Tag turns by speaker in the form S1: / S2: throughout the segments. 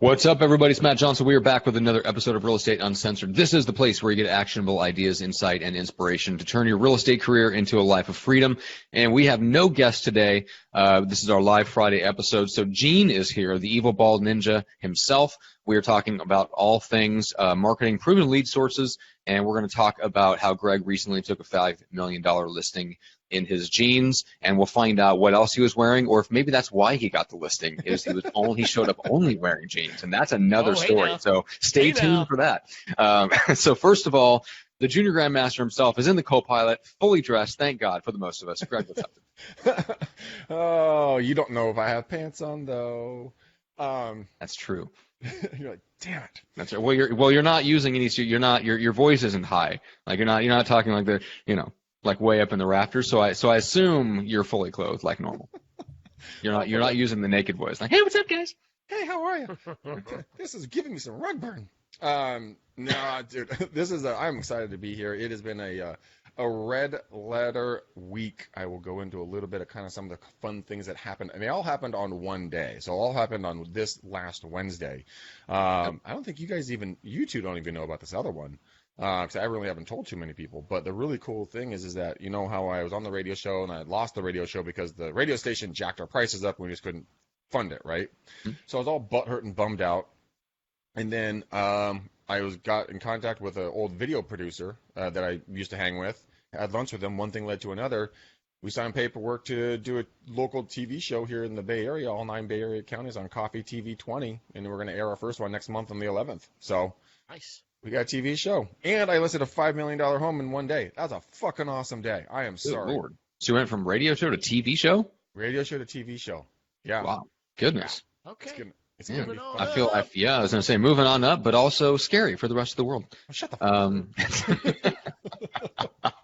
S1: What's up, everybody? It's Matt Johnson. We are back with another episode of Real Estate Uncensored. This is the place where you get actionable ideas, insight, and inspiration to turn your real estate career into a life of freedom. And we have no guest today. This is our live Friday episode. So Gene is here, the evil bald ninja himself. We are talking about all things marketing, proven lead sources, and we're going to talk about how Greg recently took a $5 million listing in his jeans, and we'll find out what else he was wearing, or if maybe that's why he got the listing, is he showed up only wearing jeans, and that's another story. So stay tuned for that. So first of all, the junior grandmaster himself is in the co-pilot, fully dressed, thank God, for the most of us. Greg, what's up?
S2: Oh, you don't know if I have pants on, though.
S1: That's true.
S2: You're like, damn it.
S1: That's right. Well, you're not using any. Your voice isn't high. Like you're not talking like like way up in the rafters. So I assume you're fully clothed like normal. You're not using the naked voice. Like, hey, what's up, guys?
S2: Hey, how are you? This is giving me some rug burn. No, dude, I'm excited to be here. It has been a red letter week. I will go into a little bit of kind of some of the fun things that happened. And they all happened on one day. So all happened on this last Wednesday. I don't think you two don't even know about this other one. Because I really haven't told too many people. But the really cool thing is that, you know how I was on the radio show and I lost the radio show because the radio station jacked our prices up and we just couldn't fund it, right? Mm-hmm. So I was all butthurt and bummed out. And then I got in contact with an old video producer that I used to hang with. Had lunch with him. One thing led to another. We signed paperwork to do a local TV show here in the Bay Area, all 9 Bay Area counties on Coffee TV 20. And we're going to air our first one next month on the 11th. So
S3: nice.
S2: We got a TV show. And I listed a $5 million home in one day. That was a fucking awesome day. I am sorry.
S1: Lord. So you went from radio show to TV show?
S2: Radio show to TV show. Yeah.
S1: Wow. Goodness.
S3: Yeah. Okay.
S2: It's gonna be fun.
S1: I was going to say moving on up, but also scary for the rest of the world.
S2: Oh, shut the fuck up.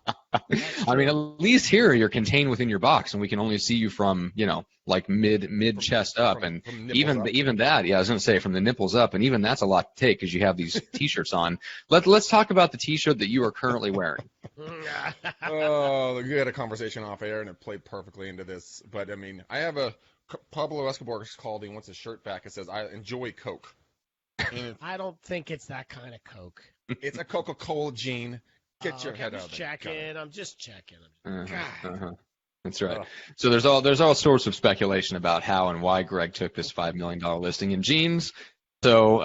S1: I mean, at least here you're contained within your box, and we can only see you from, like mid chest up, and even that, I was going to say from the nipples up, and even that's a lot to take because you have these T-shirts on. Let's talk about the T-shirt that you are currently wearing.
S2: Oh, we had a conversation off air, and it played perfectly into this. But I mean, I have Pablo Escobar called me, wants his shirt back. It says, "I enjoy Coke."
S3: I don't think it's that kind of Coke.
S2: It's a Coca-Cola, Gene. Get your head out there.
S3: I'm just checking.
S1: That's right. So there's all sorts of speculation about how and why Greg took this $5 million listing in jeans. So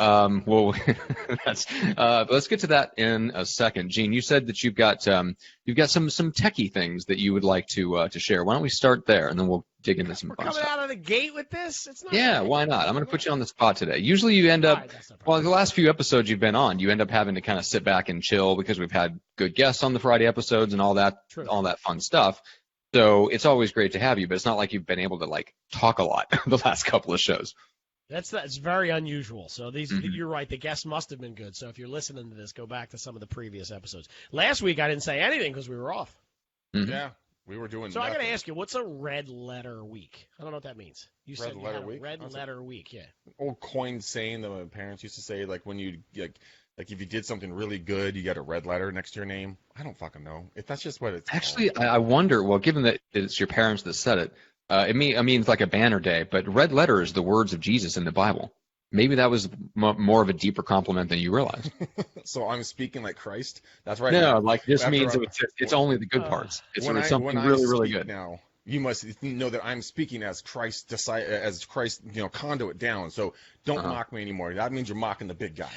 S1: let's get to that in a second. Gene, you said that you've got some techie things that you would like to share. Why don't we start there, and then we'll dig into some fun stuff.
S3: Coming out of the gate with this? It's not.
S1: Yeah, why not? I'm going to put you on the spot today. Usually you end up, the last few episodes you've been on, you end up having to kind of sit back and chill because we've had good guests on the Friday episodes and all that fun stuff. So it's always great to have you, but it's not like you've been able to talk a lot the last couple of shows.
S3: That's very unusual. So you're right. The guests must have been good. So if you're listening to this, go back to some of the previous episodes. Last week I didn't say anything because we were off.
S1: Mm-hmm.
S2: Yeah, we were doing.
S3: So I got to ask you, what's a red letter week? I don't know what that means. You said you had a red letter week. Yeah.
S2: Old coined saying that my parents used to say, like when you like if you did something really good, you got a red letter next to your name. I don't fucking know. If that's just what it's
S1: actually
S2: called.
S1: I wonder. Well, given that it's your parents that said it. It means like a banner day, but red letter is the words of Jesus in the Bible. Maybe that was more of a deeper compliment than you realized.
S2: So I'm speaking like Christ? That's right.
S1: No, this means it's only the good parts. It's something really, really good.
S2: Now, you must know that I'm speaking as Christ, conduit down. So don't mock me anymore. That means you're mocking the big guy.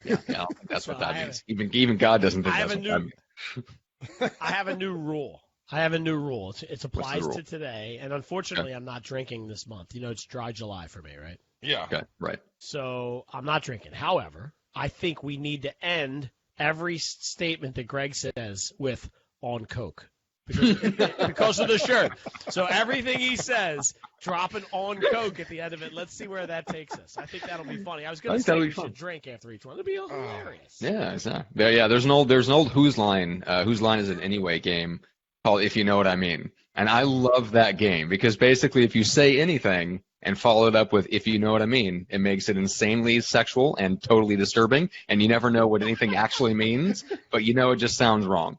S1: Yeah, I don't think that's what that means. Even God doesn't think that's what that means.
S3: I have a new rule. It applies to today, and unfortunately, I'm not drinking this month. It's dry July for me, right?
S2: Yeah.
S1: Okay, right.
S3: So I'm not drinking. However, I think we need to end every statement that Greg says with "on Coke" because of the shirt. So everything he says, drop an "on Coke" at the end of it. Let's see where that takes us. I think that'll be funny. I was going to say we should drink after each one. It'll be hilarious.
S1: Yeah, exactly. Yeah, there's an old Whose Line. Whose Line is it anyway game called If You Know What I Mean. And I love that game because basically if you say anything and follow it up with if you know what I mean, it makes it insanely sexual and totally disturbing, and you never know what anything actually means, but it just sounds wrong.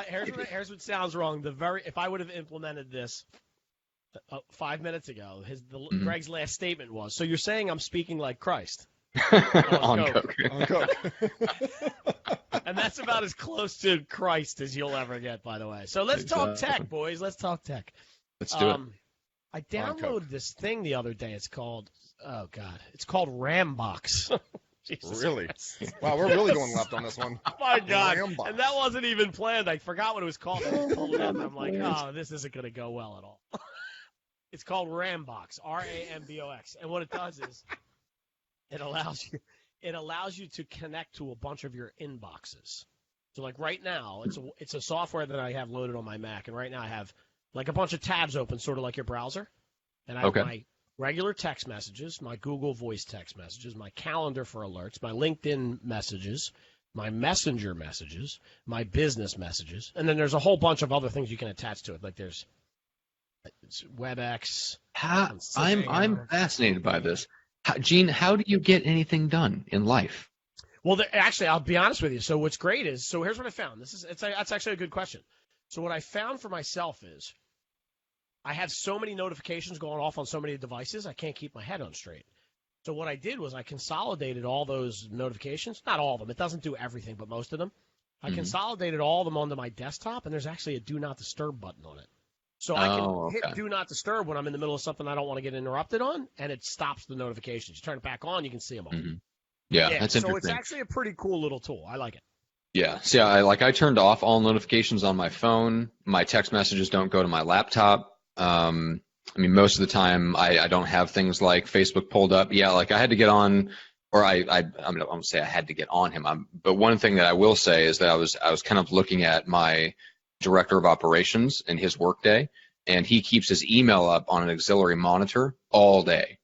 S3: Here's what sounds wrong. If I would have implemented this 5 minutes ago.
S1: Mhm.
S3: Greg's last statement was, "So you're saying I'm speaking like Christ?"
S1: On
S3: Coke.
S1: Coke.
S2: On Coke.
S3: And that's about as close to Christ as you'll ever get, by the way. So let's talk
S1: Exactly.
S3: tech, boys. Let's talk tech.
S1: Let's do it.
S3: I
S2: Coke.
S3: downloaded this thing the other day. It's called, oh God, it's called Rambox. Jesus
S2: Really?
S3: Christ.
S2: Wow, we're really going left on this one.
S3: Oh my God.
S2: Rambox.
S3: And that wasn't even planned. I forgot what it was called. I just pulled it up. I'm like, oh, this isn't going to go well at all. It's called Rambox, Rambox. And what it does is it allows you to connect to a bunch of your inboxes. So like right now, it's a software that I have loaded on my Mac, and right now I have like a bunch of tabs open, sort of like your browser. And I have my regular text messages, my Google Voice text messages, my calendar for alerts, my LinkedIn messages, my Messenger messages, my business messages, and then there's a whole bunch of other things you can attach to it. Like there's WebEx.
S1: I'm fascinated by this. Gene, how do you get anything done in life?
S3: Well, actually, I'll be honest with you. So what's great is, so here's what I found. That's actually a good question. So what I found for myself is I have so many notifications going off on so many devices, I can't keep my head on straight. So what I did was I consolidated all those notifications, not all of them. It doesn't do everything, but most of them. I consolidated all of them onto my desktop, and there's actually a Do Not Disturb button on it. So I can hit Do Not Disturb when I'm in the middle of something I don't want to get interrupted on, and it stops the notifications. You turn it back on, you can see them all.
S1: Mm-hmm. Yeah, that's interesting.
S3: So it's actually a pretty cool little tool. I like it.
S1: Yeah. See, I turned off all notifications on my phone. My text messages don't go to my laptop. I mean, most of the time I don't have things like Facebook pulled up. Yeah, like I had to get on, or I won't say I had to get on him. But one thing that I will say is that I was kind of looking at my director of operations and his workday, and he keeps his email up on an auxiliary monitor all day,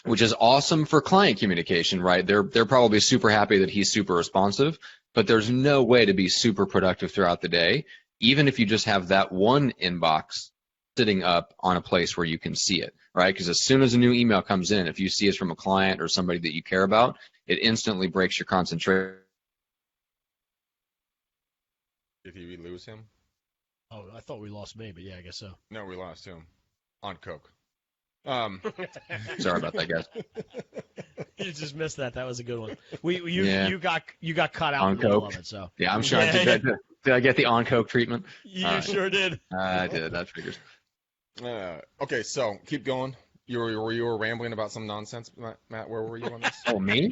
S1: which is awesome for client communication, right? They're probably super happy that he's super responsive, but there's no way to be super productive throughout the day, even if you just have that one inbox sitting up on a place where you can see it, right? Because as soon as a new email comes in, if you see it's from a client or somebody that you care about, it instantly breaks your concentration.
S2: Did we lose him?
S3: Oh, I thought we lost me, but yeah, I guess so.
S2: No, we lost him. On Coke.
S1: Sorry about that, guys.
S3: You just missed that. That was a good one. You got cut out
S1: on
S3: in the middle
S1: Coke.
S3: of it. So
S1: yeah, I'm sure. Did I get the on Coke treatment?
S3: You sure did.
S1: I did. That figures.
S2: Okay, so keep going. You were rambling about some nonsense, Matt. Where were you on this?
S1: Oh, me?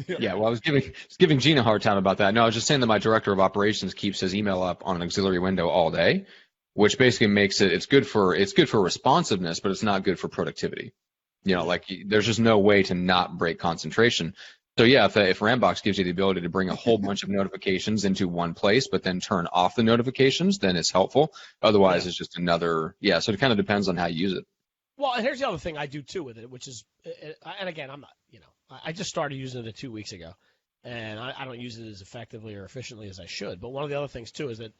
S1: Yeah, well, I was giving Gene a hard time about that. No, I was just saying that my director of operations keeps his email up on an auxiliary window all day, which basically makes it's good for responsiveness, but it's not good for productivity. You know, like there's just no way to not break concentration. So yeah, if Rambox gives you the ability to bring a whole bunch of notifications into one place, but then turn off the notifications, then it's helpful. Otherwise, it's just another. Yeah, so it kind of depends on how you use it.
S3: Well, and here's the other thing I do too with it, which is, and again, I'm not, I just started using it 2 weeks ago, and I don't use it as effectively or efficiently as I should. But one of the other things too is that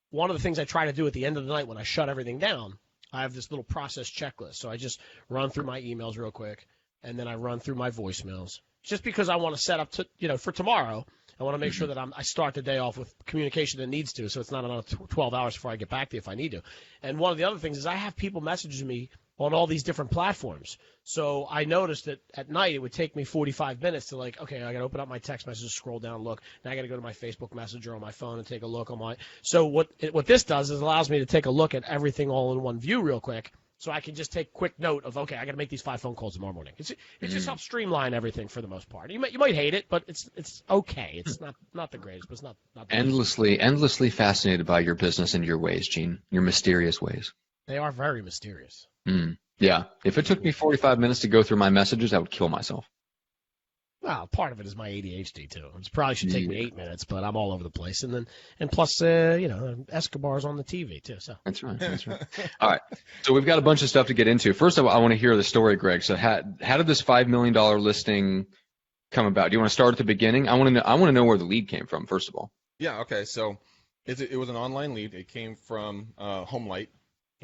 S3: one of the things I try to do at the end of the night when I shut everything down, I have this little process checklist. So I just run through my emails real quick, and then I run through my voicemails, just because I want to set up for tomorrow. I want to make sure that I start the day off with communication that needs to, so it's not another 12 hours before I get back to you if I need to. And one of the other things is I have people messaging me on all these different platforms. So I noticed that at night it would take me 45 minutes to okay, I got to open up my text messages, scroll down, look. Now I got to go to my Facebook Messenger on my phone and take a look on my. So what this does is it allows me to take a look at everything all in one view real quick, so I can just take quick note of, okay, I got to make these 5 phone calls tomorrow morning. It just helps streamline everything for the most part. You might hate it, but it's okay. It's not the greatest, but it's not the
S1: endlessly fascinated by your business and your ways, Gene, your mysterious ways.
S3: They are very mysterious.
S1: Yeah. If it took me 45 minutes to go through my messages, I would kill myself.
S3: Well, part of it is my ADHD too. It probably should take me 8 minutes, but I'm all over the place. And plus, Escobar's on the TV too. So
S1: that's right. All right. So we've got a bunch of stuff to get into. First of all, I want to hear the story, Greg. So how did this $5 million listing come about? Do you want to start at the beginning? I want to know where the lead came from, first of all.
S2: Yeah. Okay. So it was an online lead. It came from Homelight.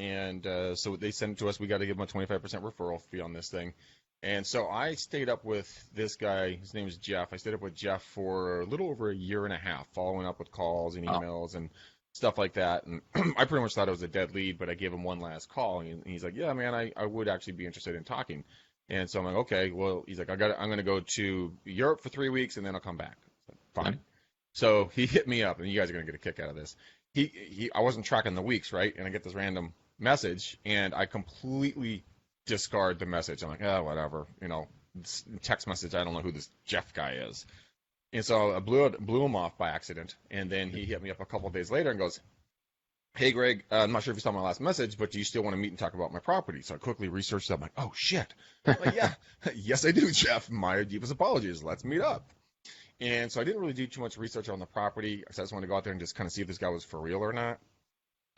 S2: And so they sent it to us. We got to give them a 25% referral fee on this thing. And so I stayed up with this guy. His name is Jeff. I stayed up with Jeff for a little over a year and a half, following up with calls and emails and stuff like that. And I pretty much thought it was a dead lead, but I gave him one last call, and he's like, yeah, man, I would actually be interested in talking. And so I'm like, okay, well, he's like, I'm going to go to Europe for 3 weeks, and then I'll come back. Fine.
S1: Okay.
S2: So he hit me up, and you guys are going to get a kick out of this. I wasn't tracking the weeks, right? And I get this random message, and I completely discard the message. I'm like, oh, whatever, text message. I don't know who this Jeff guy is. And so I blew him off by accident. And then he hit me up a couple of days later and goes, hey, Greg, I'm not sure if you saw my last message, but do you still want to meet and talk about my property? So I quickly researched it. I'm like, oh, shit. I'm like, yeah, yes, I do, Jeff. My deepest apologies. Let's meet up. And so I didn't really do too much research on the property. So I just wanted to go out there and just kind of see if this guy was for real or not.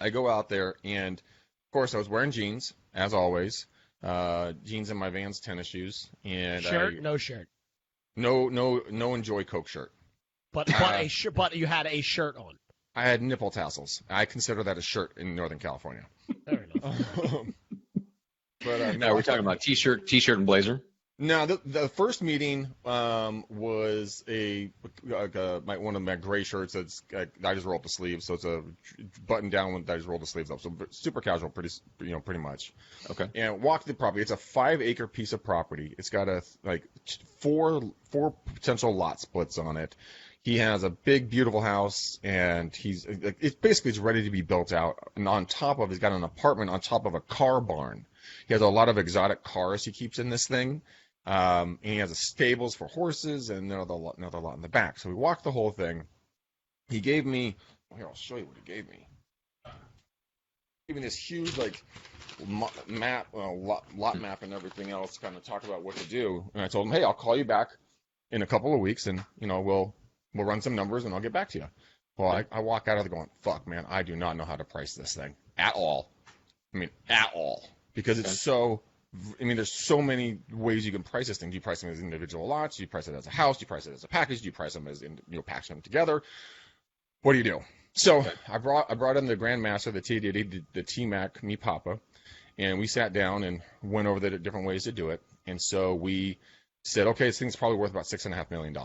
S2: I go out there, and, of course, I was wearing jeans, as always. Jeans and my Vans tennis shoes. And
S3: shirt? No shirt.
S2: No Enjoy Coke shirt.
S3: But you had a shirt on.
S2: I had nipple tassels. I consider that a shirt in Northern California.
S3: Fair enough.
S1: No, we're talking about t-shirt and blazer.
S2: No, the first meeting was one of my gray shirts. I just roll up the sleeves, so it's a button down when I just roll the sleeves up. So super casual, pretty much.
S1: Okay.
S2: And walked the property. It's a 5-acre piece of property. It's got four potential lot splits on it. He has a big, beautiful house, and it's ready to be built out. And on top of, he's got an apartment on top of a car barn. He has a lot of exotic cars he keeps in this thing. And he has a stables for horses and another lot in the back. So we walked the whole thing. He gave me, here, I'll show you what he gave me. He gave me this huge, map, lot map and everything else, kind of talk about what to do. And I told him, hey, I'll call you back in a couple of weeks, and, we'll run some numbers, and I'll get back to you. Well, I walk out of there going, fuck, man, I do not know how to price this thing at all. I mean, at all. Because it's there's so many ways you can price this thing. Do you price them as individual lots? Do you price it as a house? Do you price it as a package? Do you price them as, package them together? What do you do? So I brought in the Grandmaster, the T-Mac, me Papa, and we sat down and went over the different ways to do it. And so we said, okay, this thing's probably worth about $6.5 million.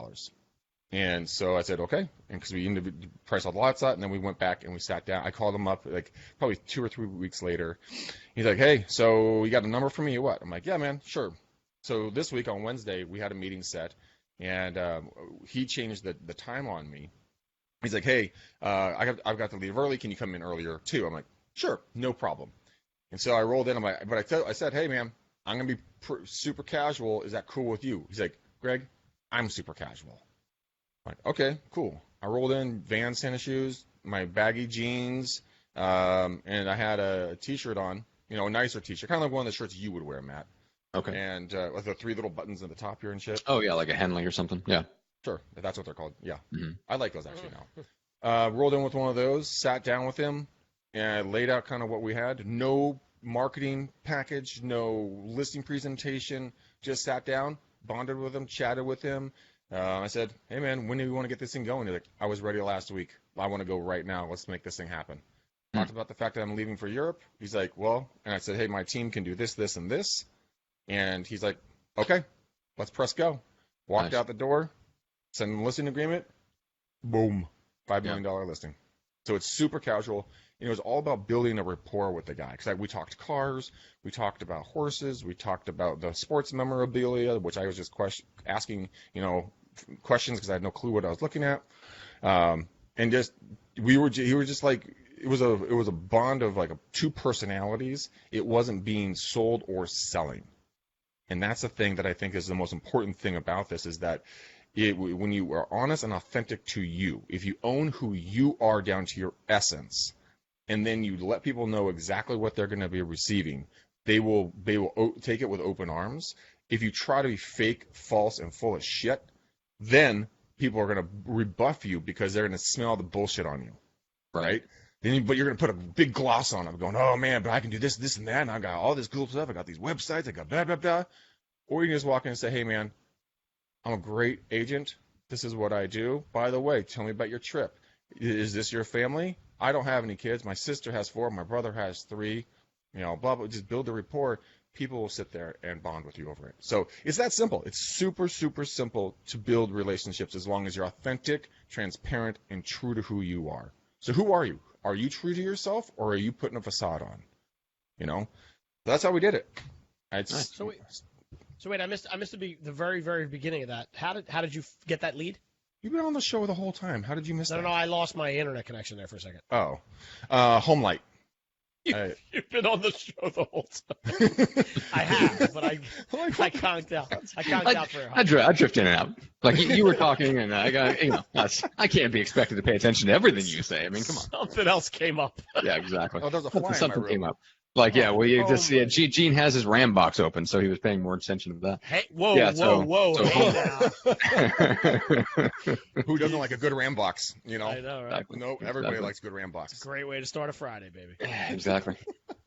S2: And so I said, okay, and because we priced all the lots out, and then we went back and we sat down. I called him up probably 2 or 3 weeks later. He's like, hey, so you got a number for me or what? I'm like, yeah, man, sure. So this week on Wednesday, we had a meeting set, and he changed the time on me. He's like, hey, I've got to leave early. Can you come in earlier too? I'm like, sure, no problem. And so I rolled in. I said, hey, man, I'm going to be super casual. Is that cool with you? He's like, Greg, I'm super casual. I'm like, okay, cool. I rolled in Vans tennis shoes, my baggy jeans, and I had a T-shirt on, a nicer T-shirt, kind of like one of the shirts you would wear, Matt.
S1: Okay.
S2: And with the 3 little buttons at the top here and shit.
S1: Oh, yeah, like a Henley or something. Yeah.
S2: Sure, that's what they're called. Yeah.
S1: Mm-hmm.
S2: I like those actually now. Rolled in with one of those, sat down with him, and I laid out kind of what we had. No marketing package, no listing presentation, just sat down, bonded with him, chatted with him. I said, hey, man, when do you want to get this thing going? He's like, I was ready last week. I want to go right now. Let's make this thing happen. Talked about the fact that I'm leaving for Europe. He's like, well, and I said, hey, my team can do this, this, and this. And he's like, okay, let's press go. Walked out the door, sent him a listing agreement. Boom, $5 million listing. So it's super casual. It was all about building a rapport with the guy. Because we talked cars, we talked about horses, we talked about the sports memorabilia, which I was just asking, questions because I had no clue what I was looking at. And just he was just like, it was a bond of like 2 personalities. It wasn't being sold or selling. And that's the thing that I think is the most important thing about this is that when you are honest and authentic to you, if you own who you are down to your essence, and then you let people know exactly what they're going to be receiving, they will take it with open arms. If you try to be fake, false, and full of shit, then people are going to rebuff you because they're going to smell the bullshit on you, right? But you're going to put a big gloss on them, going, oh, man, but I can do this, this, and that, and I got all this cool stuff. I got these websites. I got blah, blah, blah. Or you can just walk in and say, hey, man, I'm a great agent. This is what I do. By the way, tell me about your trip. Is this your family? I don't have any kids. My sister has 4. My brother has 3. Blah, blah. Just build the rapport. People will sit there and bond with you over it. So it's that simple. It's super, super simple to build relationships as long as you're authentic, transparent, and true to who you are. So who are you? Are you true to yourself, or are you putting a facade on? You know, that's how we did it.
S1: Nice.
S3: So wait, I missed the very, very beginning of that. How did you get that lead?
S2: You've been on the show the whole time. How did you miss that?
S3: No, I lost my internet connection there for a second.
S2: Oh, Home Light.
S3: You've been on the show the whole time. I have, but I conked out. I conked out for a
S1: I drift in and out. Like you were talking, and I got, I can't be expected to pay attention to everything you say. I mean, come on.
S3: Something else came up.
S1: Yeah, exactly.
S2: Oh, there's a fly in
S1: Something
S2: my
S1: came
S2: room.
S1: up. Like, yeah, well, you just see it. Gene has his RAM box open, so he was paying more attention to that.
S3: Hey, whoa.
S1: So
S3: Hey now.
S2: Who doesn't like a good RAM box? You know.
S3: I know, right?
S1: Exactly.
S2: No, everybody likes a good RAM box.
S3: Great way to start a Friday, baby.
S1: Yeah, exactly.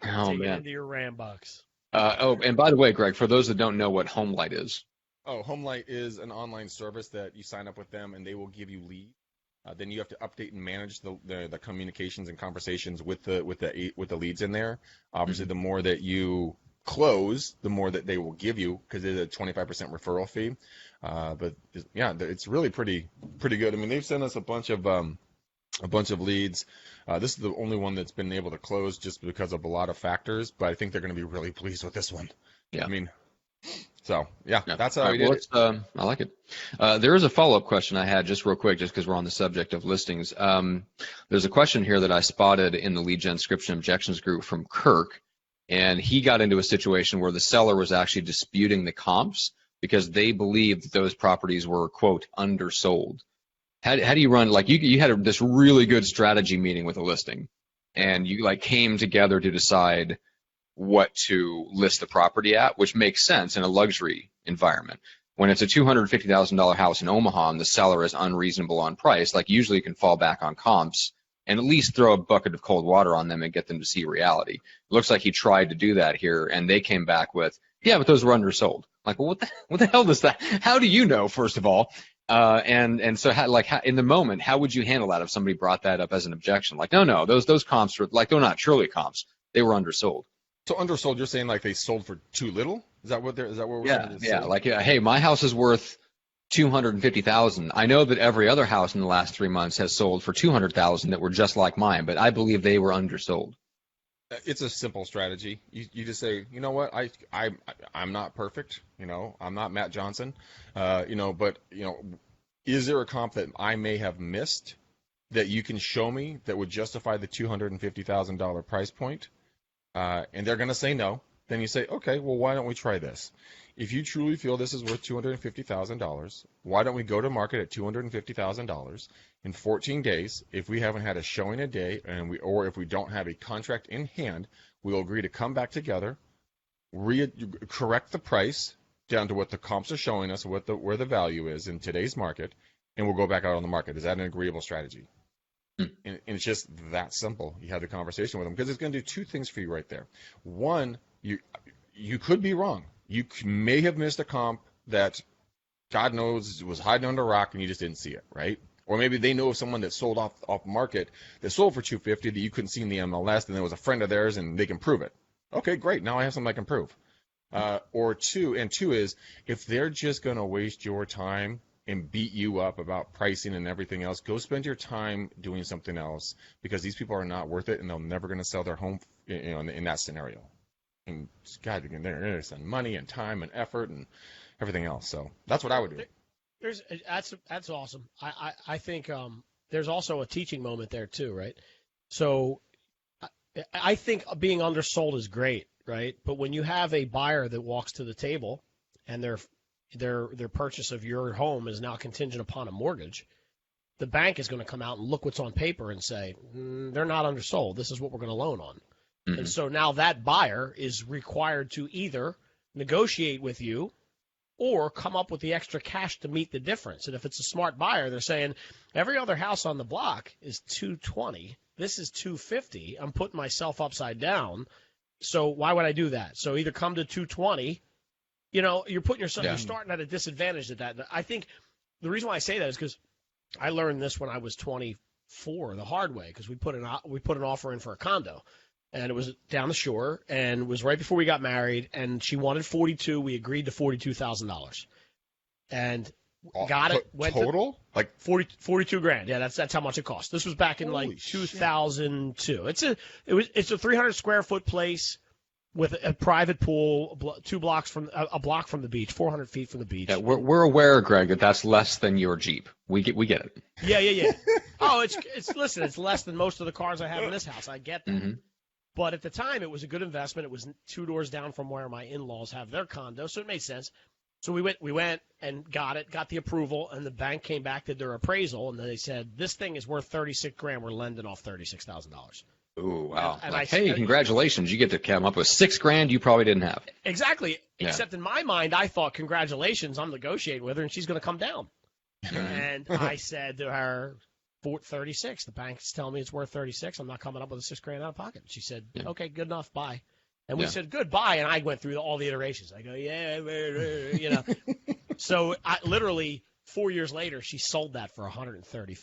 S1: Oh,
S3: Take it
S1: man.
S3: into your RAM box.
S1: And by the way, Greg, for those that don't know what Home Light is.
S2: Oh, Home Light is an online service that you sign up with them, and they will give you leads. Then you have to update and manage the communications and conversations with the leads in there. Obviously, the more that you close, the more that they will give you, because there's a 25% referral fee. But yeah, it's really pretty good. I mean, they've sent us a bunch of leads. This is the only one that's been able to close just because of a lot of factors. But I think they're going to be really pleased with this one.
S1: Yeah.
S2: I mean. So, yeah, that's how
S1: All
S2: we
S1: right,
S2: did it.
S1: I like it. There is a follow-up question I had just real quick, just because we're on the subject of listings. There's a question here that I spotted in the lead gen description objections group from Kirk, and he got into a situation where the seller was actually disputing the comps because they believed that those properties were, quote, undersold. How do you run, like you had this really good strategy meeting with a listing, and you like came together to decide what to list the property at, which makes sense in a luxury environment. When it's a $250,000 house in Omaha and the seller is unreasonable on price, like usually you can fall back on comps and at least throw a bucket of cold water on them and get them to see reality. It looks like he tried to do that here, and they came back with, yeah, but those were undersold. Like, well, what the hell does that? How do you know, first of all? And so how, in the moment, how would you handle that if somebody brought that up as an objection? Like, no, those comps were like, they're not truly comps. They were undersold.
S2: So undersold, you're saying like they sold for too little? Is that what we're saying?
S1: Yeah. Like, hey, my house is worth $250,000. I know that every other house in the last 3 months has sold for $200,000 that were just like mine, but I believe they were undersold.
S2: It's a simple strategy. You just say, you know what, I'm not perfect. You know, I'm not Matt Johnson. But is there a comp that I may have missed that you can show me that would justify the $250,000 price point? And they're going to say no. Then you say, okay, well, why don't we try this? If you truly feel this is worth $250,000, why don't we go to market at $250,000 in 14 days? If we haven't had a showing a day, or if we don't have a contract in hand, we'll agree to come back together, correct the price down to what the comps are showing us, where the value is in today's market, and we'll go back out on the market. Is that an agreeable strategy? And it's just that simple. You have the conversation with them because it's going to do two things for you right there. One, you could be wrong. You may have missed a comp that God knows was hiding under a rock and you just didn't see it, right? Or maybe they know of someone that sold off market that sold for $250 that you couldn't see in the MLS, and there was a friend of theirs and they can prove it. Okay, great. Now I have something I can prove. Or two is if they're just going to waste your time and beat you up about pricing and everything else, go spend your time doing something else, because these people are not worth it and they're never going to sell their home in that scenario. And God, they're going to spend money and time and effort and everything else. So that's what I would do.
S3: That's awesome. I think there's also a teaching moment there too, right? So I think being undersold is great, right? But when you have a buyer that walks to the table and their purchase of your home is now contingent upon a mortgage, the bank is going to come out and look what's on paper and say, they're not undersold. This is what we're going to loan on. Mm-hmm. And so now that buyer is required to either negotiate with you or come up with the extra cash to meet the difference. And if it's a smart buyer, they're saying, every other house on the block is $220. This is $250. I'm putting myself upside down. So why would I do that? So either come to $220. You're putting yourself, You're starting at a disadvantage at that. I think the reason why I say that is because I learned this when I was 24 the hard way, because we put an offer in for a condo, and it was down the shore, and it was right before we got married, and she wanted $42,000. We agreed to $42,000. And got it. Went
S2: total? Like
S3: 42 grand. Yeah, that's how much it cost. This was back in like 2002. It's a 300 square foot place with a private pool, a block from the beach, 400 feet from the beach.
S1: Yeah, we're aware, Greg, that that's less than your Jeep. We get it.
S3: Yeah. Oh, listen, it's less than most of the cars I have in this house. I get that. Mm-hmm. But at the time, it was a good investment. It was 2 doors down from where my in-laws have their condo, so it made sense. So we went and got the approval, and the bank came back, did their appraisal, and they said, this thing is worth $36 grand. We're lending off $36,000.
S1: Ooh, wow.
S3: And
S1: hey, congratulations. You get to come up with $6 grand you probably didn't have.
S3: Exactly. Yeah. Except in my mind, I thought, congratulations, I'm negotiating with her, and she's going to come down. And I said to her, 36. The bank's telling me it's worth 36. I'm not coming up with $6 grand out of pocket. She said, okay, good enough, bye. And we said goodbye, and I went through all the iterations. I go, So literally 4 years later, she sold that for $135.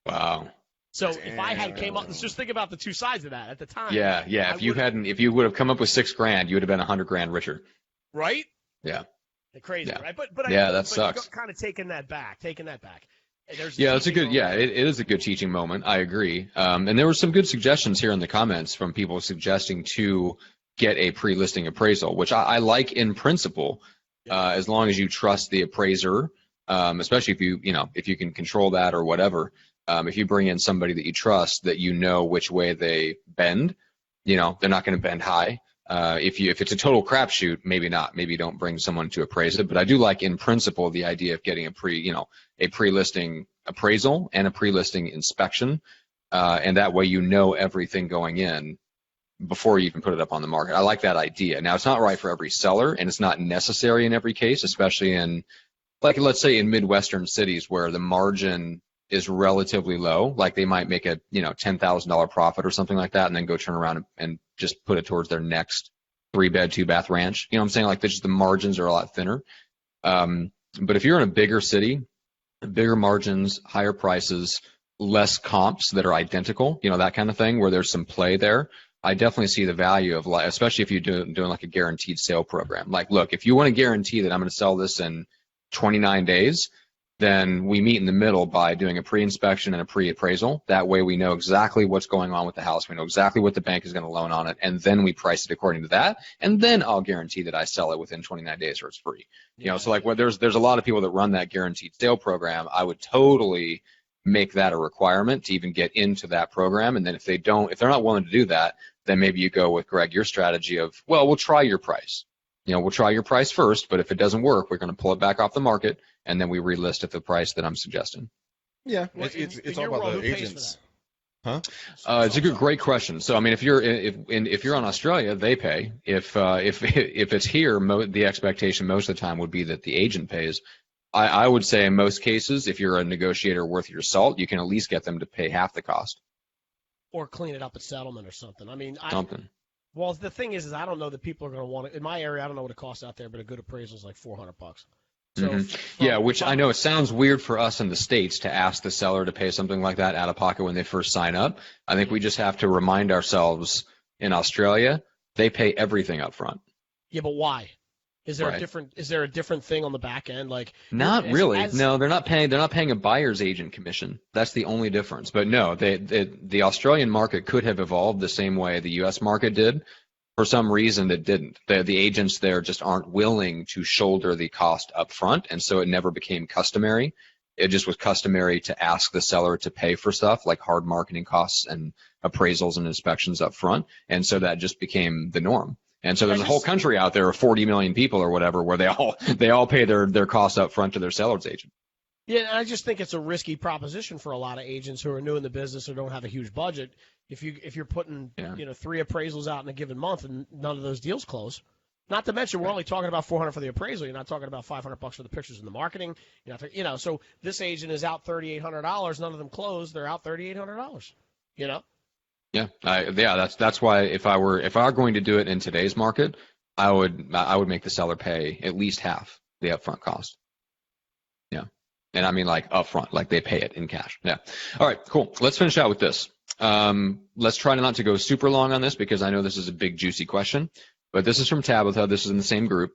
S1: Wow.
S3: So if I had came up, let's just think about the two sides of that at the time.
S1: Yeah. If you would have come up with $6 grand, you would have been $100 grand richer.
S3: Right?
S1: Yeah.
S3: Crazy, right? But
S1: that sucks.
S3: Kind of taking that back.
S1: It's a good. Yeah, it is a good teaching moment. I agree. And there were some good suggestions here in the comments from people suggesting to get a pre-listing appraisal, which I like in principle, as long as you trust the appraiser, especially if you can control that or whatever. If you bring in somebody that you trust, that you know which way they bend, they're not going to bend high. If it's a total crapshoot, maybe not. Maybe don't bring someone to appraise it. But I do like in principle the idea of getting a pre-listing appraisal and a pre-listing inspection, and that way you know everything going in before you even put it up on the market. I like that idea. Now, it's not right for every seller, and it's not necessary in every case, especially in, like, let's say in Midwestern cities where the margin is relatively low, like they might make a $10,000 profit or something like that, and then go turn around and just put it towards their next 3-bed, 2-bath ranch. You know what I'm saying? Like, the margins are a lot thinner. But if you're in a bigger city, bigger margins, higher prices, less comps that are identical, that kind of thing, where there's some play there, I definitely see the value of, especially if you're doing like a guaranteed sale program. Like, look, if you want to guarantee that I'm going to sell this in 29 days, then we meet in the middle by doing a pre-inspection and a pre-appraisal. That way we know exactly what's going on with the house. We know exactly what the bank is going to loan on it, and then we price it according to that. And then I'll guarantee that I sell it within 29 days or it's free. So like, there's a lot of people that run that guaranteed sale program. I would totally make that a requirement to even get into that program. And then if they're not willing to do that, then maybe you go with, Greg, your strategy of, well, we'll try your price. We'll try your price first, but if it doesn't work, we're going to pull it back off the market, and then we relist at the price that I'm suggesting.
S2: Yeah, it's all about the agents. Huh?
S1: It's a great question. So, I mean, if you're on Australia, they pay. If it's here, the expectation most of the time would be that the agent pays. I would say in most cases, if you're a negotiator worth your salt, you can at least get them to pay half the cost.
S3: Or clean it up at settlement or something. I mean,
S1: something.
S3: Well, the thing is I don't know that people are going to want it. In my area, I don't know what it costs out there, but a good appraisal is like $400. So
S1: which I know it sounds weird for us in the States to ask the seller to pay something like that out of pocket when they first sign up. I think we just have to remind ourselves in Australia, they pay everything up front.
S3: Yeah, but why? Is there a different thing on the back end? Like,
S1: not really. No, they're not paying a buyer's agent commission. That's the only difference. But no, the Australian market could have evolved the same way the U.S. market did. For some reason, it didn't. The agents there just aren't willing to shoulder the cost up front, and so it never became customary. It just was customary to ask the seller to pay for stuff like hard marketing costs and appraisals and inspections up front, and so that just became the norm. And so there's a whole country out there of 40 million people or whatever where they all pay their costs up front to their seller's agent.
S3: Yeah, I just think it's a risky proposition for a lot of agents who are new in the business or don't have a huge budget. If you're putting 3 appraisals out in a given month and none of those deals close. Not to mention, we're only talking about $400 for the appraisal. You're not talking about $500 for the pictures and the marketing. So this agent is out $3,800. None of them close. They're out $3,800.
S1: Yeah, that's why if I were going to do it in today's market, I would make the seller pay at least half the upfront cost. Yeah, and I mean like upfront, like they pay it in cash. Yeah. All right, cool. Let's finish out with this. Let's try not to go super long on this because I know this is a big juicy question, but this is from Tabitha. This is in the same group.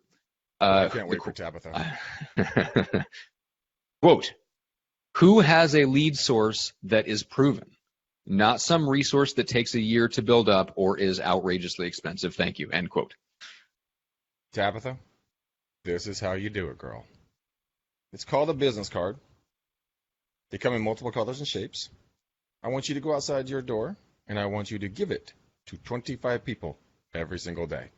S2: I can't wait for Tabitha.
S1: Quote, who has a lead source that is proven, not some resource that takes a year to build up or is outrageously expensive? Thank you. End quote.
S2: Tabitha, this is how you do it, girl. It's called a business card. They come in multiple colors and shapes. I want you to go outside your door, and I want you to give it to 25 people every single day.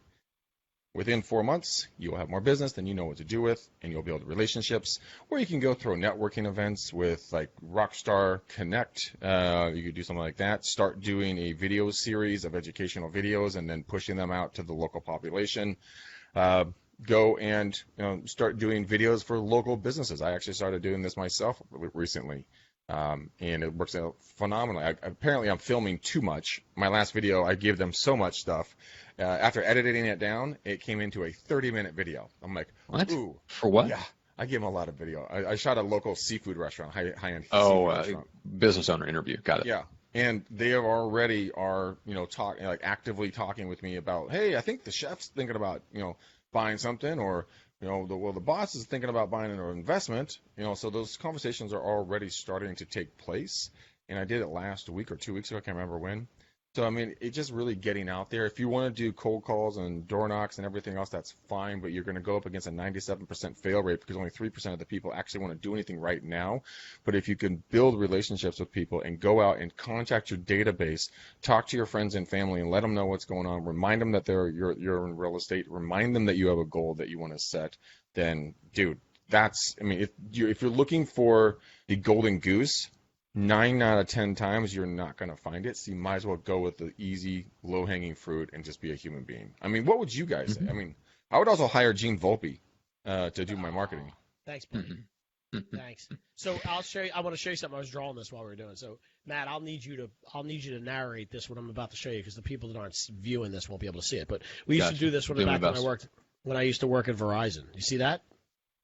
S2: Within 4 months, you'll have more business than you know what to do with, and you'll build relationships. Or you can go through networking events with like Rockstar Connect. You could do something like that. Start doing a video series of educational videos and then pushing them out to the local population. Go and start doing videos for local businesses. I actually started doing this myself recently, and it works out phenomenally. Apparently, I'm filming too much. My last video, I gave them so much stuff. After editing it down, it came into a 30-minute video. I'm like,
S1: what?
S2: Ooh.
S1: For what?
S2: Yeah, I gave them a lot of video. I shot a local seafood restaurant, high-end seafood restaurant.
S1: Business owner interview. Got it.
S2: Yeah. And they already are, actively talking with me about, hey, I think the chef's thinking about, buying something, or the boss is thinking about buying an investment. So those conversations are already starting to take place. And I did it last week or 2 weeks ago. I can't remember when. So, I mean, it's just really getting out there. If you want to do cold calls and door knocks and everything else, that's fine, but you're going to go up against a 97% fail rate because only 3% of the people actually want to do anything right now. But if you can build relationships with people and go out and contact your database, talk to your friends and family and let them know what's going on, remind them that you're in real estate, remind them that you have a goal that you want to set, then, dude, if you're looking for the golden goose, 9 out of 10 times you're not going to find it, so you might as well go with the easy, low-hanging fruit and just be a human being. I mean, what would you guys say? I mean, I would also hire Gene Volpe to do my marketing.
S3: Thanks, buddy. Thanks. So I want to show you something. I was drawing this while we were doing it. So Matt, I'll need you to narrate this what I'm about to show you because the people that aren't viewing this won't be able to see it. But we used to do this when I used to work at Verizon. You see that?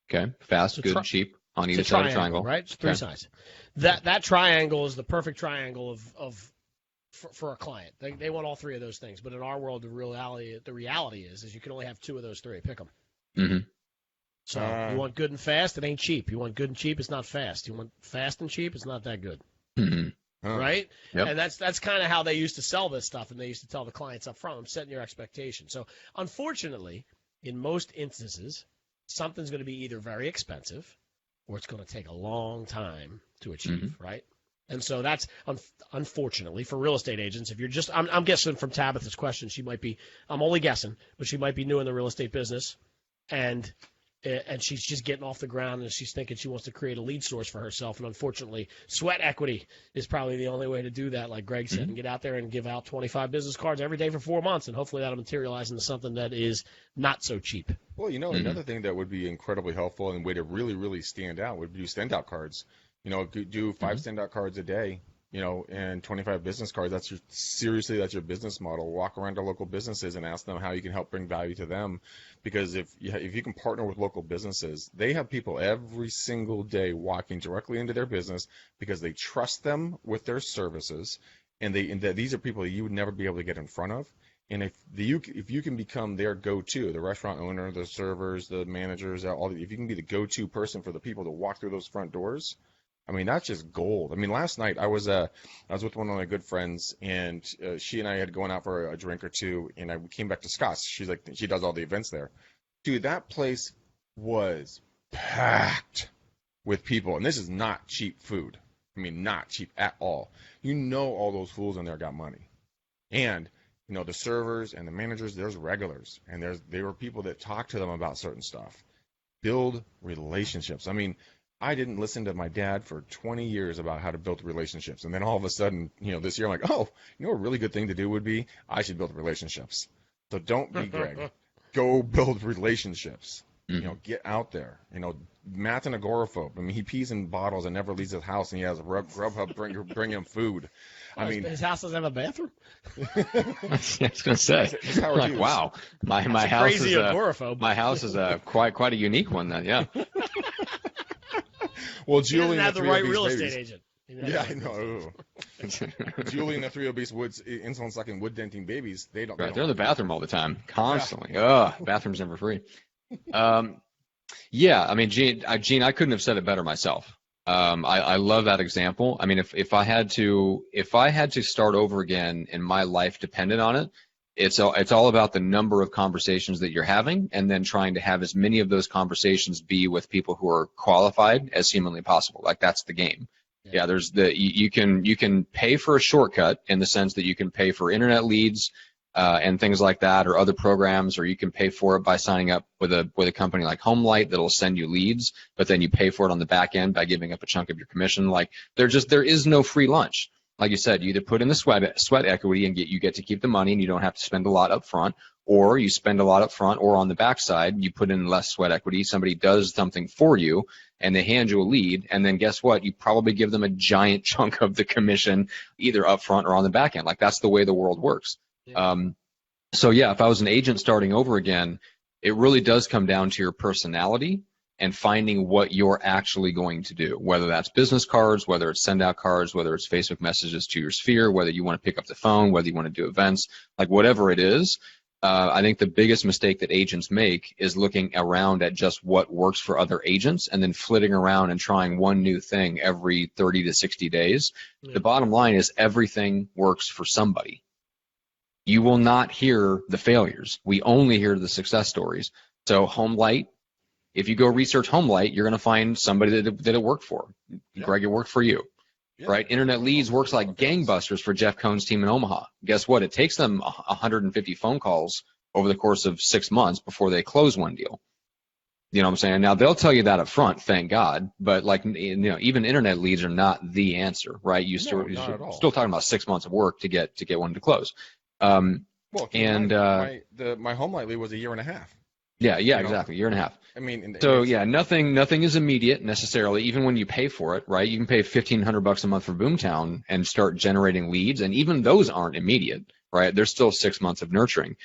S1: Okay. Fast, good, cheap. On either side of the triangle,
S3: right? It's three sides. That triangle is the perfect triangle for a client. They want all three of those things. But in our world, the reality is you can only have two of those three. Pick them.
S1: Mm-hmm.
S3: So you want good and fast, it ain't cheap. You want good and cheap, it's not fast. You want fast and cheap, it's not that good.
S1: Mm-hmm.
S3: Right?
S1: Yep.
S3: And that's kind of how they used to sell this stuff, and they used to tell the clients up front, I'm setting your expectation. So unfortunately, in most instances, something's going to be either very expensive or it's going to take a long time to achieve, right? And so that's, unfortunately, for real estate agents, if you're just, I'm guessing from Tabitha's question, she might be, I'm only guessing, but she might be new in the real estate business, and she's just getting off the ground, and she's thinking she wants to create a lead source for herself, and unfortunately, sweat equity is probably the only way to do that, like Greg said, and get out there and give out 25 business cards every day for 4 months, and hopefully that'll materialize into something that is not so cheap.
S2: Well, another thing that would be incredibly helpful and a way to really, really stand out would be standout cards. Do 5 standout cards a day, and 25 business cards. That's your business model. Walk around to local businesses and ask them how you can help bring value to them. Because if you can partner with local businesses, they have people every single day walking directly into their business because they trust them with their services, and these are people that you would never be able to get in front of. And if you can become their go-to, the restaurant owner, the servers, the managers, if you can be the go-to person for the people to walk through those front doors, I mean, that's just gold. I mean, last night I was with one of my good friends, and she and I had gone out for a drink or two, and I came back to Scott's. She does all the events there. Dude, that place was packed with people, and this is not cheap food. I mean, not cheap at all. All those fools in there got money, and the servers and the managers. There's regulars, and there were people that talk to them about certain stuff. Build relationships. I mean, I didn't listen to my dad for 20 years about how to build relationships. And then all of a sudden, this year I'm like, a really good thing to do would be I should build relationships. So don't be Greg. Go build relationships. Get out there. Matt's an agoraphobe. I mean, he pees in bottles and never leaves his house, and he has Grubhub bring him food. I mean,
S3: his house doesn't have a bathroom.
S1: I was going to say, like, wow, my house
S3: crazy
S1: is
S3: agoraphobe.
S1: My house is quite a unique one then. Yeah.
S2: Well, Julie
S3: have the right real estate agent.
S2: Yeah, I know. Julie and the 3 obese insulin-sucking, wood-denting babies, they don't.
S1: Right, they're in the bathroom all the time, constantly. Yeah. Bathroom's never free. Yeah, I mean, Gene, I couldn't have said it better myself. I love that example. I mean, if I had to start over again and my life depended on it, it's all about the number of conversations that you're having, and then trying to have as many of those conversations be with people who are qualified as humanly possible. Like, that's the game. Yeah, you can pay for a shortcut in the sense that you can pay for internet leads and things like that, or other programs, or you can pay for it by signing up with a company like HomeLight that'll send you leads, but then you pay for it on the back end by giving up a chunk of your commission. Like, there is no free lunch. Like you said, you either put in the sweat equity and you get to keep the money and you don't have to spend a lot up front, or you spend a lot up front, or on the backside you put in less sweat equity. Somebody does something for you and they hand you a lead, and then guess what? You probably give them a giant chunk of the commission either up front or on the back end. Like, that's the way the world works. Yeah. So yeah, if I was an agent starting over again, it really does come down to your personality and finding what you're actually going to do, whether that's business cards, whether it's send out cards, whether it's Facebook messages to your sphere, whether you want to pick up the phone, whether you want to do events, like whatever it is. I think the biggest mistake that agents make is looking around at just what works for other agents and then flitting around and trying one new thing every 30 to 60 days. Yeah. The bottom line is everything works for somebody. You will not hear the failures. We only hear the success stories. So HomeLight, if you go research HomeLight, you're going to find somebody that it worked for. Yeah. Greg, it worked for you. Yeah. Right? Internet leads works like gangbusters for Jeff Cohn's team in Omaha. Guess what? It takes them 150 phone calls over the course of 6 months before they close one deal. You know what I'm saying? Now, they'll tell you that up front, thank God, but like, you know, even internet leads are not the answer, right? You're still talking about 6 months of work to get one to close. My
S2: HomeLight lead was a year and a half.
S1: Yeah, exactly. Year and a half. I mean, so yeah, nothing is immediate necessarily. Even when you pay for it, right? You can pay $1,500 a month for Boomtown and start generating leads, and even those aren't immediate, right? There's still 6 months of nurturing.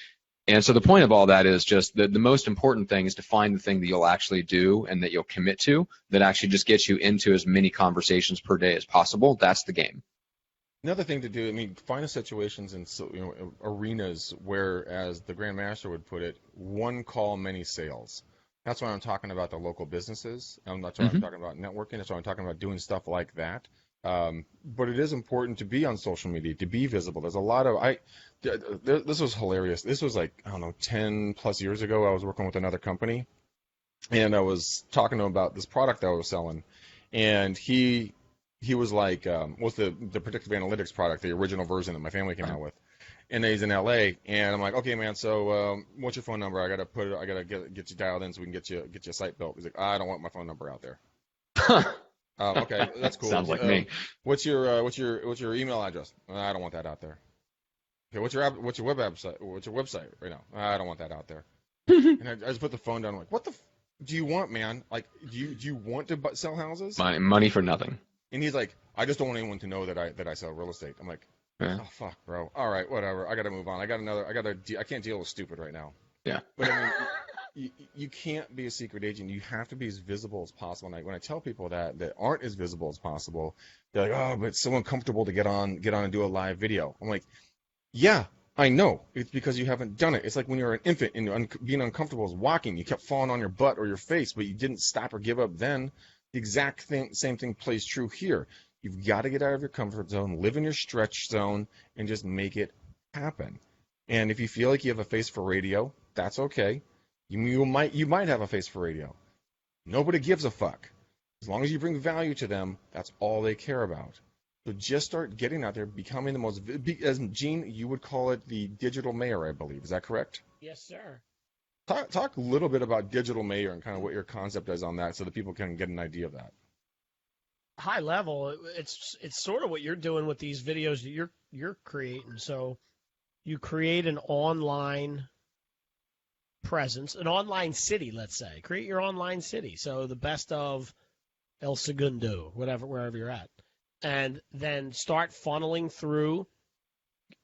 S1: And so the point of all that is just the most important thing is to find the thing that you'll actually do and that you'll commit to that actually just gets you into as many conversations per day as possible. That's the game.
S2: Another thing to do, I mean, find the situations in arenas where, as the Grand Master would put it, one call, many sales. That's why I'm talking about the local businesses. That's why I'm talking about networking. That's why I'm talking about doing stuff like that. But it is important to be on social media, to be visible. There's a lot of this was hilarious. This was like, I don't know, 10 plus years ago. I was working with another company, and I was talking to him about this product that I was selling, and he was like, what's the predictive analytics product, the original version that my family came out with, and he's in LA, and I'm like, okay, man, so what's your phone number? I gotta get you dialed in so we can get you a site built. He's like, I don't want my phone number out there. Okay, that's cool.
S1: Sounds like me.
S2: What's your email address? I don't want that out there. Okay, what's your website right now? I don't want that out there. And I just put the phone down. I'm like, what the do you want, man? Like, do you want to sell houses?
S1: Money for nothing.
S2: And he's like, I just don't want anyone to know that I sell real estate. I'm like, oh fuck, bro. All right, whatever. I gotta move on. I can't deal with stupid right now.
S1: Yeah.
S2: But I mean, you can't be a secret agent. You have to be as visible as possible. And when I tell people that aren't as visible as possible, they're like, oh, but it's so uncomfortable to get on and do a live video. I'm like, yeah, I know. It's because you haven't done it. It's like when you're an infant and being uncomfortable is walking. You kept falling on your butt or your face, but you didn't stop or give up then. The exact same thing plays true here. You've got to get out of your comfort zone, live in your stretch zone, and just make it happen. And if you feel like you have a face for radio, that's okay. You might have a face for radio. Nobody gives a fuck. As long as you bring value to them, that's all they care about. So just start getting out there, becoming the most, as Gene, you would call it the digital mayor, I believe. Is that correct?
S3: Yes, sir.
S2: Talk a little bit about digital mayor and kind of what your concept is on that, so that people can get an idea of that.
S3: High level, it's sort of what you're doing with these videos that you're creating. So you create an online presence, an online city, let's say. Create your online city. So the best of El Segundo, wherever you're at, and then start funneling through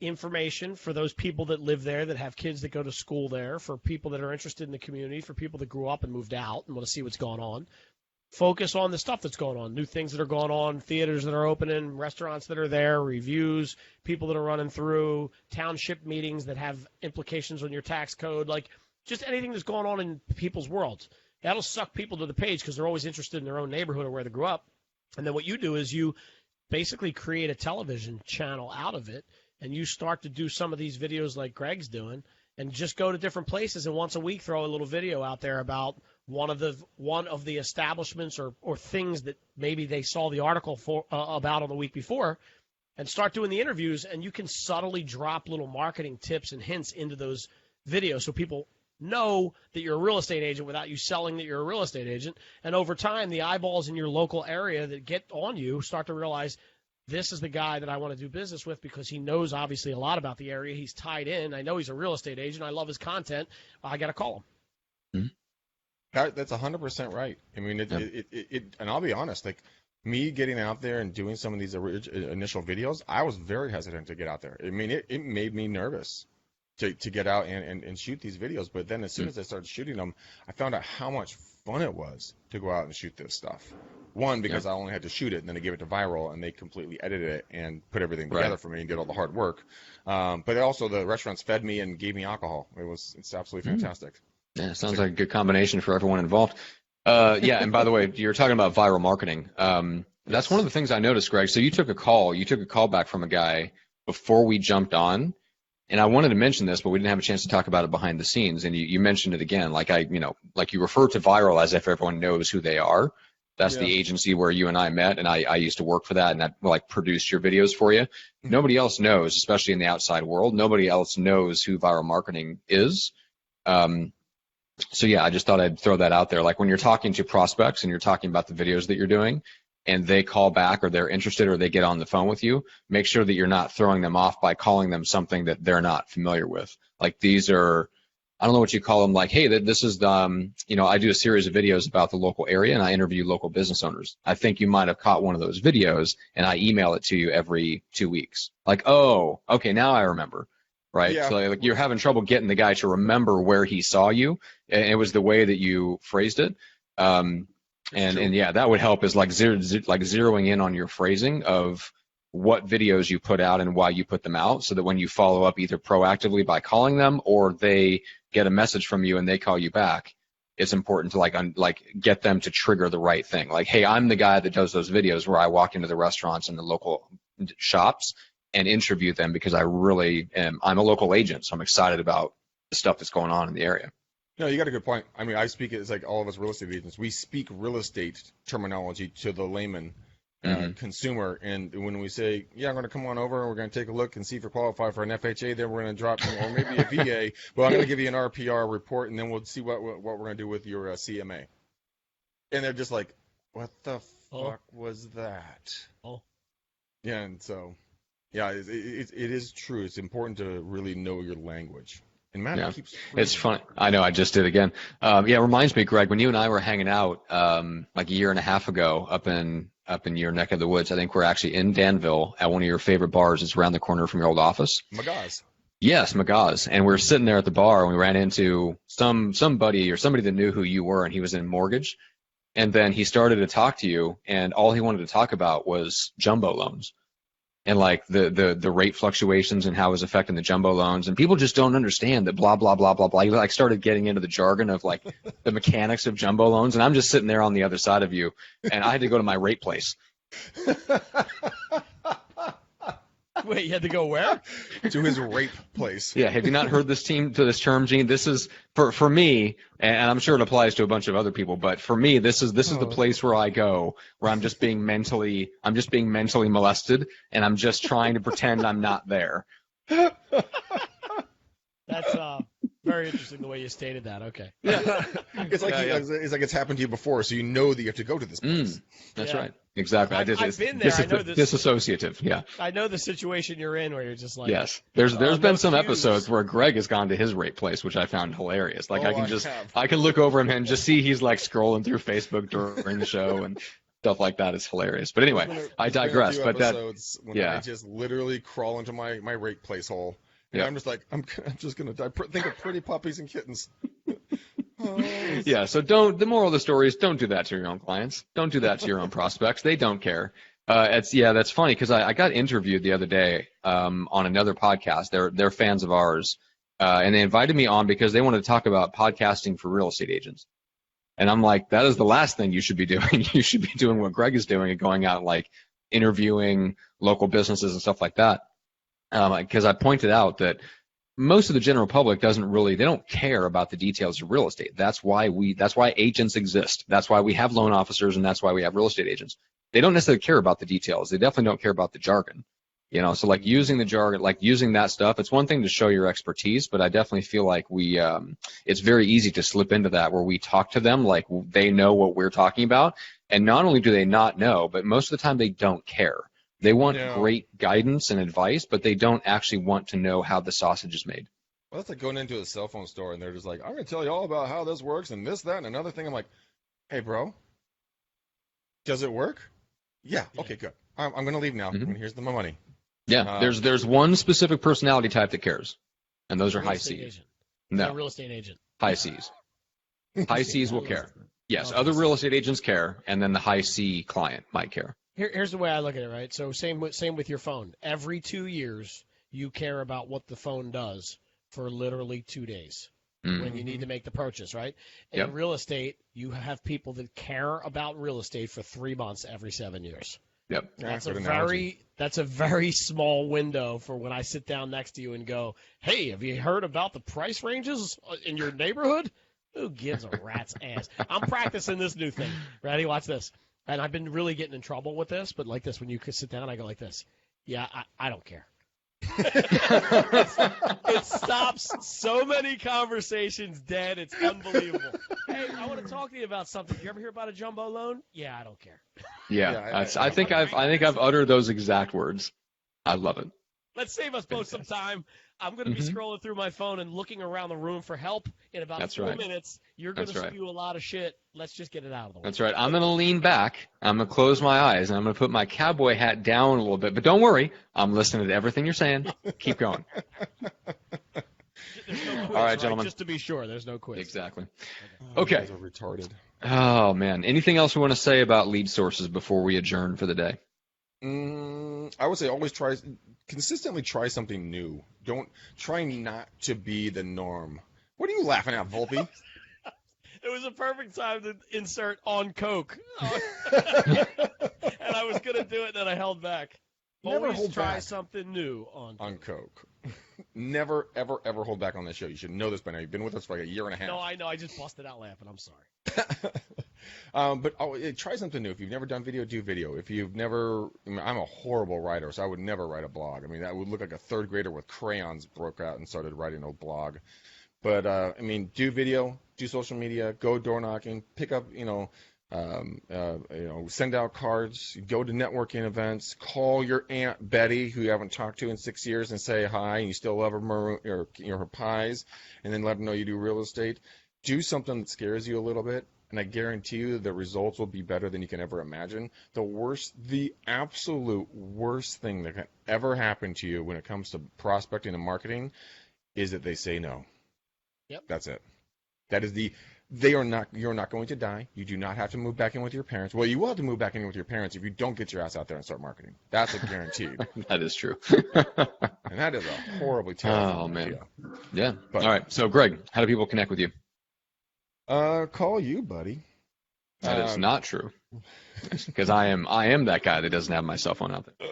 S3: information for those people that live there, that have kids that go to school there, for people that are interested in the community, for people that grew up and moved out and want to see what's going on. Focus on the stuff that's going on, new things that are going on, theaters that are opening, restaurants that are there, reviews, people that are running through, township meetings that have implications on your tax code, like just anything that's going on in people's worlds. That'll suck people to the page because they're always interested in their own neighborhood or where they grew up. And then what you do is you basically create a television channel out of it, and you start to do some of these videos like Greg's doing, and just go to different places and once a week throw a little video out there about one of the establishments or things that maybe they saw the article about on the week before, and start doing the interviews. And you can subtly drop little marketing tips and hints into those videos so people know that you're a real estate agent without you selling that you're a real estate agent. And over time, the eyeballs in your local area that get on you start to realize, this is the guy that I want to do business with because he knows obviously a lot about the area. He's tied in. I know he's a real estate agent. I love his content. I got to call him.
S2: Mm-hmm. That's 100% right. I mean, and I'll be honest, like me getting out there and doing some of these initial videos, I was very hesitant to get out there. I mean, it made me nervous to get out and shoot these videos. But then as soon as I started shooting them, I found out how much fun it was to go out and shoot this stuff. One, because I only had to shoot it, and then I gave it to Viral, and they completely edited it and put everything together for me and did all the hard work. But also the restaurants fed me and gave me alcohol. It's absolutely fantastic.
S1: Yeah, sounds like a good combination for everyone involved. And by the way, you're talking about viral marketing. That's one of the things I noticed, Greg. So you took a call back from a guy before we jumped on. And I wanted to mention this, but we didn't have a chance to talk about it behind the scenes. And you mentioned it again, like you refer to Viral as if everyone knows who they are. That's the agency where you and I met, and I used to work for that, and I produced your videos for you. Nobody else knows, especially in the outside world. Nobody else knows who viral marketing is. So I just thought I'd throw that out there. Like when you're talking to prospects and you're talking about the videos that you're doing, and they call back or they're interested or they get on the phone with you, make sure that you're not throwing them off by calling them something that they're not familiar with. Like these are, I don't know what you call them, like, hey, this is the, I do a series of videos about the local area and I interview local business owners. I think you might have caught one of those videos and I email it to you every 2 weeks. Like, oh, okay, now I remember, right?
S2: Yeah.
S1: So like you're having trouble getting the guy to remember where he saw you, and it was the way that you phrased it. And that would help is like zeroing in on your phrasing of what videos you put out and why you put them out, so that when you follow up either proactively by calling them or they get a message from you and they call you back, it's important to get them to trigger the right thing. Like, hey, I'm the guy that does those videos where I walk into the restaurants and the local shops and interview them because I really am. I'm a local agent, so I'm excited about the stuff that's going on in the area.
S2: No, you got a good point. I mean, I speak, it's like all of us real estate agents, we speak real estate terminology to the layman consumer. And when we say, I'm going to come on over and we're going to take a look and see if you're qualified for an FHA, then we're going to drop, or maybe a VA. Well, I'm going to give you an RPR report, and then we'll see what we're going to do with your CMA. And they're just like, what the fuck was that?
S3: Oh.
S2: Yeah, and so, it is true. It's important to really know your language. And Matt keeps
S1: it's funny. I know, I just did again. It reminds me, Greg, when you and I were hanging out like a year and a half ago up in your neck of the woods. I think we're actually in Danville at one of your favorite bars. It's around the corner from your old office.
S2: Magaz.
S1: Yes, Magaz. And we were sitting there at the bar and we ran into somebody that knew who you were, and he was in mortgage. And then he started to talk to you, and all he wanted to talk about was jumbo loans. And like the rate fluctuations and how it was affecting the jumbo loans. And people just don't understand that blah, blah, blah, blah, blah. He like started getting into the jargon of like the mechanics of jumbo loans. And I'm just sitting there on the other side of you, and I had to go to my rate place.
S3: Wait, you had to go where?
S2: To his rape place.
S1: Yeah, have you not heard this term, Gene? This is for me, and I'm sure it applies to a bunch of other people, but for me, this is the place where I go, where I'm just being mentally molested, and I'm just trying to pretend I'm not there.
S3: That's very interesting the way you stated that. Okay.
S2: Yeah. It's like it's happened to you before, so you know that you have to go to this place.
S1: That's right. Exactly.
S3: I've been there. I know this.
S1: Disassociative. Yeah.
S3: I know the situation you're in where you're just like.
S1: Yes. There's been some episodes where Greg has gone to his rape place, which I found hilarious. Like I can look over him and just see he's like scrolling through Facebook during the show and stuff like that. Is hilarious. But anyway, I digress. But
S2: I just literally crawl into my rape place hole. And I'm just like, I'm just going to think of pretty puppies and kittens.
S1: Yeah, so the moral of the story is don't do that to your own clients. Don't do that to your own prospects. They don't care. That's funny because I got interviewed the other day on another podcast. They're fans of ours, and they invited me on because they wanted to talk about podcasting for real estate agents. And I'm like, that is the last thing you should be doing. You should be doing what Greg is doing and going out like interviewing local businesses and stuff like that. Because I pointed out that most of the general public they don't care about the details of real estate. That's why agents exist. That's why we have loan officers, and that's why we have real estate agents. They don't necessarily care about the details. They definitely don't care about the jargon. So like using the jargon, like using that stuff, it's one thing to show your expertise, but I definitely feel like it's very easy to slip into that where we talk to them like they know what we're talking about. And not only do they not know, but most of the time they don't care. They want great guidance and advice, but they don't actually want to know how the sausage is made.
S2: Well, that's like going into a cell phone store and they're just like, I'm going to tell you all about how this works and this, that, and another thing. I'm like, hey, bro, does it work? Yeah. Okay, good. I'm going to leave now.
S1: Mm-hmm.
S2: Here's my money.
S1: Yeah, there's one specific personality type that cares, and those are high C's.
S3: Agent.
S1: No,
S3: real estate agent.
S1: High C's. High C's will care. Yes, other real estate agents care, and then the high C client might care.
S3: Here's the way I look at it, right? So same with your phone. Every 2 years, you care about what the phone does for literally 2 days when you need to make the purchase, right? In real estate, you have people that care about real estate for 3 months every 7 years.
S1: Yep.
S3: That's a very small window for when I sit down next to you and go, hey, have you heard about the price ranges in your neighborhood? Who gives a rat's ass? I'm practicing this new thing. Ready? Watch this. And I've been really getting in trouble with this, but like this, when you sit down, I go like this. Yeah, I don't care. It stops so many conversations dead. It's unbelievable. Hey, I want to talk to you about something. You ever hear about a jumbo loan? Yeah, I don't care.
S1: Yeah, I think I've uttered those exact words. I love it.
S3: Let's save us both some time. I'm going to be scrolling through my phone and looking around the room for help in about 4 minutes. You're going to spew a lot of shit. Let's just get it out of the way.
S1: That's right. I'm going to lean back. I'm going to close my eyes, and I'm going to put my cowboy hat down a little bit. But don't worry. I'm listening to everything you're saying. Keep going.
S3: There's no quiz,
S1: all right, gentlemen.
S3: Just to be sure, there's no quiz.
S1: Exactly. Okay.
S2: You guys are retarded.
S1: Oh, man. Anything else we want to say about lead sources before we adjourn for the day?
S2: I would say always consistently try something new. Don't try not to be the norm. What are you laughing at, Volpe?
S3: It was a perfect time to insert on Coke. And I was going to do it, then I held back. Always try something new on Coke.
S2: Never, ever, ever hold back on this show. You should know this by now. You've been with us for like a year and a half.
S3: No, I know. I just busted out laughing. I'm sorry.
S2: But try something new. If you've never done video, do video. If you've never, I'm a horrible writer, so I would never write a blog. I mean, that would look like a third grader with crayons broke out and started writing a blog. But do video, do social media, go door knocking, pick up, send out cards, go to networking events, call your Aunt Betty, who you haven't talked to in 6 years, and say hi, and you still love her pies, and then let them know you do real estate. Do something that scares you a little bit, and I guarantee you the results will be better than you can ever imagine. The absolute worst thing that can ever happen to you when it comes to prospecting and marketing is that they say no.
S3: Yep.
S2: That's it. You're not going to die. You do not have to move back in with your parents. Well, you will have to move back in with your parents if you don't get your ass out there and start marketing. That's a guarantee.
S1: That is true.
S2: And that is a horribly terrible idea.
S1: Yeah. All right. So, Greg, how do people connect with you?
S2: Call you, buddy.
S1: That is not true. Because I am that guy that doesn't have my cell phone out there.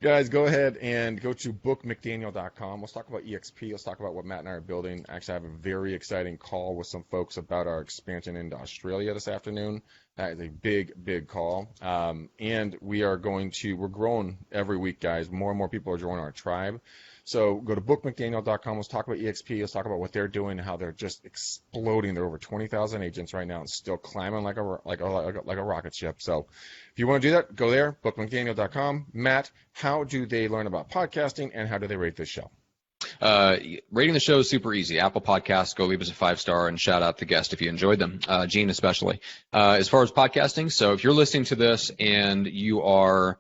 S2: Guys, go ahead and go to bookmcdaniel.com. Let's talk about EXP. Let's talk about what Matt and I are building. Actually, I have a very exciting call with some folks about our expansion into Australia this afternoon. That is a big, big call. And we're growing every week, guys. More and more people are joining our tribe. So go to bookmcdaniel.com. Let's talk about EXP. Let's talk about what they're doing and how they're just exploding. They're over 20,000 agents right now and still climbing like a rocket ship. So if you want to do that, go there, bookmcdaniel.com. Matt, how do they learn about podcasting and how do they rate this show?
S1: Rating the show is super easy. Apple Podcasts, go leave us a 5-star and shout out the guest if you enjoyed them. Gene especially. As far as podcasting, so if you're listening to this and you are,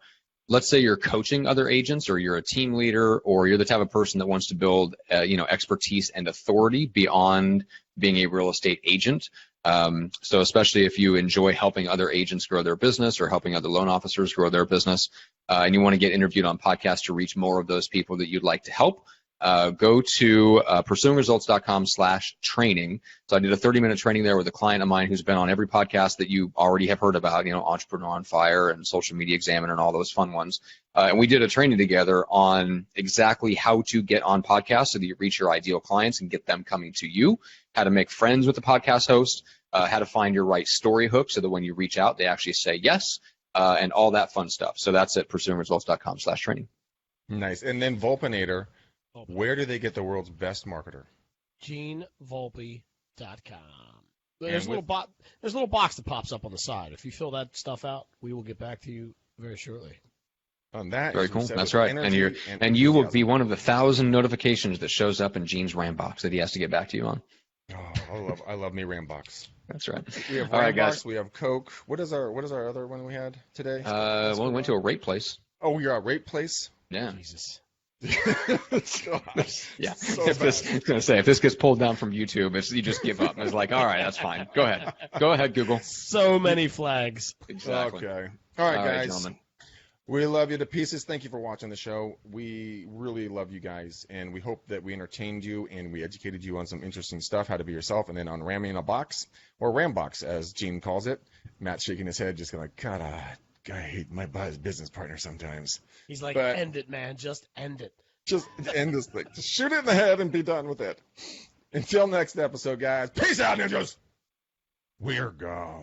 S1: let's say you're coaching other agents or you're a team leader or you're the type of person that wants to build, expertise and authority beyond being a real estate agent. So especially if you enjoy helping other agents grow their business or helping other loan officers grow their business, and you want to get interviewed on podcasts to reach more of those people that you'd like to help, go to pursuingresults.com/training. So I did a 30-minute training there with a client of mine who's been on every podcast that you already have heard about, Entrepreneur on Fire and Social Media Examiner and all those fun ones. And we did a training together on exactly how to get on podcasts so that you reach your ideal clients and get them coming to you, how to make friends with the podcast host, how to find your right story hook so that when you reach out, they actually say yes, and all that fun stuff. So that's at pursuingresults.com/training.
S2: Nice. And then Volpinator, where do they get the world's best marketer?
S3: GeneVolpe.com. There's a little box that pops up on the side. If you fill that stuff out, we will get back to you very shortly.
S2: On that,
S1: very cool. That's right. And you will be one of the 1,000 notifications that shows up in Gene's Rambox that he has to get back to you on.
S2: Oh, I love me Rambox.
S1: That's right.
S2: We have
S1: all
S2: Rambox,
S1: right, guys.
S2: We have Coke. What is our other one we had today?
S1: We went to a rape place.
S2: Oh, you're at Rape Place?
S1: Yeah.
S3: Jesus.
S2: Gosh,
S1: yeah.
S2: So
S1: if this gets pulled down from YouTube, you just give up. It's like, all right, that's fine. Go ahead, Google.
S3: So many flags.
S1: Exactly.
S2: Okay. All right, guys.
S1: Gentlemen.
S2: We love you to pieces. Thank you for watching the show. We really love you guys, and we hope that we entertained you and we educated you on some interesting stuff, how to be yourself, and then on ramming in a box, or Rambox, as Gene calls it. Matt's shaking his head, just going like, God, I hate my business partner sometimes.
S3: He's like, end it, man. Just end it.
S2: Just end this thing. Just shoot it in the head and be done with it. Until next episode, guys. Peace out, ninjas. We're gone.